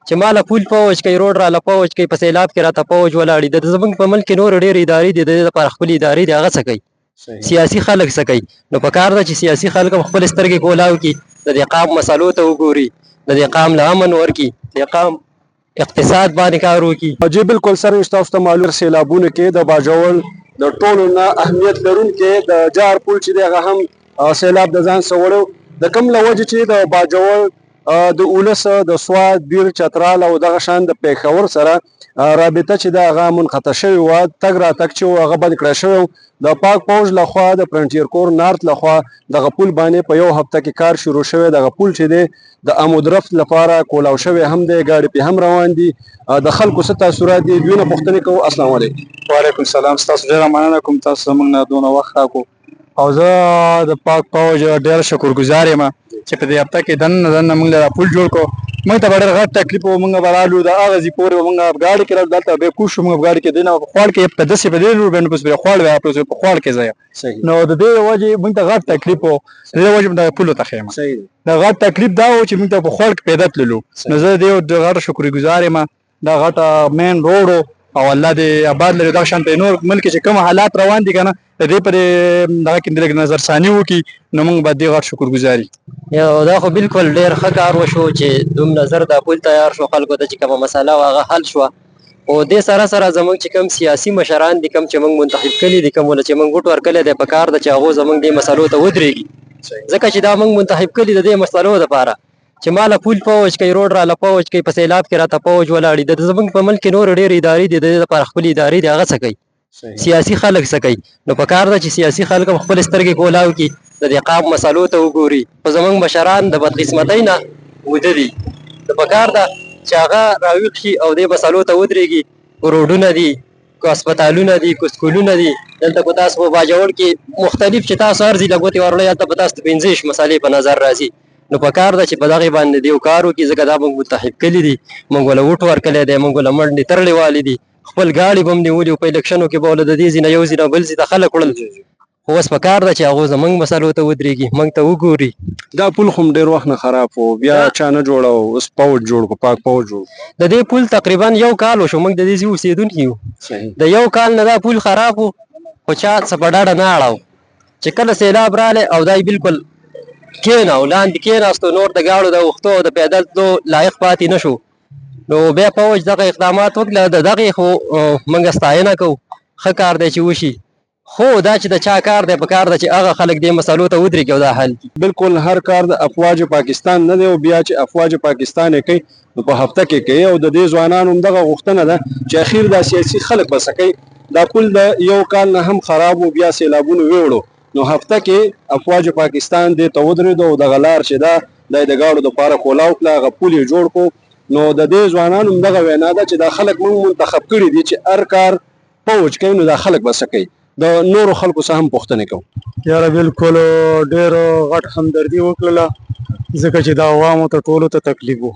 چې ماله پول فوج کوي روډ راله فوج کوي په سیلاب کې راته فوج ولاړ دي د زمونږ په ملک کې نور ډېرې ادارې دي د دې لپاره خپل ادارې دي هغه څه کوي سیاسي خلک څه کوي نو په کار ده چې سیاسي خلک هم خپل سترګې کولاو کړي د دې قام مسلو ته وګوري د دې قام له امن ورکړي د قام اقتصاد باندې کار وکړي. جی بالکل سر تاسو ته معلوم سیلابونه کې د باجوړ د ټولو نه اهمیت لرونکي د جار پول چې دی هغه هم سیلاب د ځان سره وړو د کوم له وجې چې د باجوړ د اولس د سواد بیر چترال او دغه شان د پیښور سره رابطه چې د هغه منقطع شوې وه تګ راتګ چې هغه بند کړی شوی د پاک فوج لخوا د فرنټیر کور نارت لخوا دغه پول باندې په یو هفته کې کار شروع شوی دغه پول چې دی د امودرفت لپاره کولاو شوی هم دی ګاډي پې هم روان دي د خلکو څه تاثرات دي دوی نه پوښتنې کوو. السلام علیکم. وعلیکم السلام. ستاسو ډېره مننه کوم تاسو زموږ نه دونه وخت راکړو او زه د پاک فوج ډېر شکرګزار یم چې په دې هفته کې دننه موږ له پول جوړ کړو. موږ ته به ډېر غټ تکلیف و موږ به رالو د هغه ځای پورې به موږ ګاډي کې رالو دلته به کوز شو موږ په ګاډي کې دی نه په خوړ کې په داسې په دې لور باندې پس په خوړ وی په خوړ کې ځای نو د دې وجې موږ ته غټ تکلیف و د دې وجې د پولو ته خیمه د غټ تکلیف دا و چې موږ ته په خوړ کې پیدا تللو نو زه د غټ شکرګزار یم دا غټ مین روډ او الله دې آباد لري دا شان په نور ملک چې کوم حالات روان دي کنه د دې پر دغه کې د نظر ثاني وکي نو موږ به دې غټ شکرګزاري یو دا خو بالکل ډېر ښه کار وشو چې دوم نظر دا پول تیار شو خلکو ته چې کومه مسله وه هغه حل شوه او دې سره سره زموږ چې کوم سیاسي مشران دي کوم چې موږ منتخب کړي دي کوم ولې چې موږ ووټ ورکړی دی په کار ده چې هغو زموږ دې مسلو ته ودرېږي ځکه چې دا موږ منتخب کړي د دې مسلو دپاره چې ماله پول فوج کوي روډ راله فوج کوي په سیلاب کې راته فوج ولاړ دي د زموږ په ملک کې نور ډېرې ادارې دي د دې لپاره خپل ادارې دي هغه څه کوي سیاسي خلک څه کوي نو په کار ده چې سیاسي خلک هم خپل سترګې کولاو کړي د دې قام مسلو ته وګوري خو زموږ مشران د بدقسمتۍ نه وده دي د په کار ده چې هغه راویښ شي او دې مسلو ته ودرېږي روډونه دي که هسپتالونه دي که سکولونه دي دلته په تاسو په باجوړ کې مختلف چې تاسو ارزي لګوتې ورلئ هلته په تاسو ته 15 مسالې په نظر راځي نو په کار ده چې په دغې باندې دیو کار وکړي ځکه دا موږ متحب کړي دي موږ وله وټ ورکړی دی موږ وله منډې تړلې والې دي خپل ګاډي به هم نیولي په الکشنو کې به وله د دې ځای نه یو ځای نه بل ځای ته خلک وړل خو اوس په کار ده چې هغو زموږ مسلو ته ودرېږي موږ ته وګوري. دا پول خو ډېر وخت نه خراب و بیا چا نه جوړو اوس پوج جوړ کړو پاک پوج جوړ د دې پول تقریبا یو کال وشو موږ د دې ځای اوسېدونکي یو د یو کال نه دا پول خراب و خو چا څه په ډاډه نه اړاو چې کله سیلاب رالی او دا بالکل کېنه او لاندې کېناستو نور د ګاړو د اوښتو او د پیدل تلو لایق پاتې نه شو نو بیا فوج دغه اقدامات وکړه د دغې خو موږ ستاینه کوو ښه کار دی چې وشي خو دا چې د چا کار دی په کار ده چې هغه خلک دې مسلو ته ودرېږي او دا حل بالکل هر کار د افواج پاکستان نه دی او بیا چې افواج پاکستان یې کوي نو په هفته کې کوي او د دې ځوانانو هم دغه غوښتنه ده چې اخیر دا سیاسي خلک به څه کوي دا پول د یو کال نه هم خراب و بیا سیلابونو ویوړو نو هفته کې افواج پاکستان دې ته ودرېدو او دغه لار چې ده د ګاړو دپاره کولاو کړه هغه پول یې جوړ کړو نو د دې ځوانانو هم دغه وینا ده چې دا خلک موږ منتخب کړي دي چې هر کار فوج کوي نو دا خلک به څه کوي د نورو خلکو څخه هم پوښتنې کوو. یاره بالکل ډېر غټ همدردي وکړله ځکه چې دا عوامو ته ټولو ته تکلیف و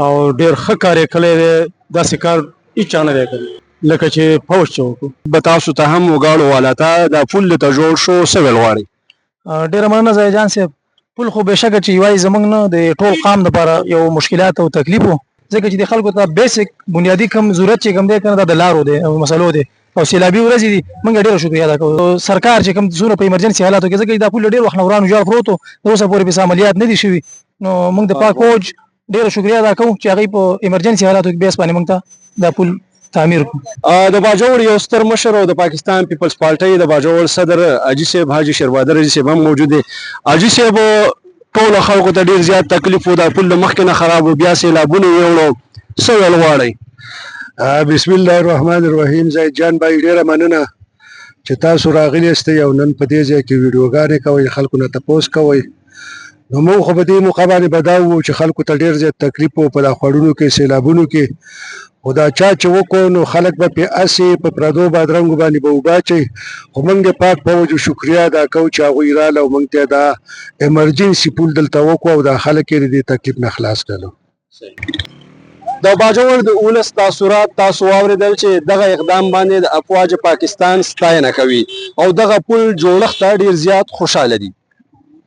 او ډېر ښه کار یې کړی دی داسې کار هېچا نه دی کړی لکه چې فوج چې وکړو. به تاسو ته هم وګاړو والا ته دا پول ته جوړ شو څه ویل غواړئ؟ ډېره مننه ځایجان صاحب پول خو بېشکه چې یوازې زموږ نه د ټول قام دپاره یو مشکلات او تکلیف و ځکه چې د خلکو ته بیسک بنیادي کم ضرورت چې کوم دی که نه دا د لارو دی او مسلو دی او سیلابي ورځې دي موږ ډېره شکریه ادا کوو سرکار چې کوم څومره په ایمرجنسي حالاتو کې ځکه دا پول ډېر وخت نه ورانو جوړ پروت و د اوسه پورې پسې عملیات نه دي شوي نو موږ د پاک فوج ډېره شکریه ادا کوو چې هغوی په ایمرجنسي حالاتو کې بیس باندې موږ ته دا پول تعمیر کړو. د باجوړ یو ستر مشر او د پاکستان پیپلز پارټۍ د باجوړ صدر حاجي صاحب حاجي شیربهادر حاجي صاحب هم موجود دی. حاجي صاحب ټولو خلکو ته ډېر زیات تکلیف و دا پول د مخکې نه خراب و بیا سیلابونه ویوړو څه ویل غواړئ؟ بسم الله الرحمن الرحیم. زید جان بھائی ډېره مننه چې تاسو راغلي یاستئ او نن په دې ځای کې ویډیوګانې کوئ خلکو نه تپوس کوئ نو موږ خو په دې موقع باندې به دا ووایو چې خلکو ته ډېر زیات تکلیف و په دا خوړونو کې سیلابونو کې خو دا چا چې وکړو نو خلک به پې هسې په پردو بادرنګو باندې به اوبه اچوي خو موږ د پاک فوجو شکریه ادا کوو چې هغوی راله او موږ ته دا ایمرجنسي پول دلته وکړو او دا خلک یې د دې تکلیف نه خلاص کړلو. د باجوړ د اولس تاثرات تاسو واورېدل چې دغه اقدام باندې د افواج پاکستان ستاینه کوي او دغه پل جوړښت ته ډېر زیات خوشحاله دي.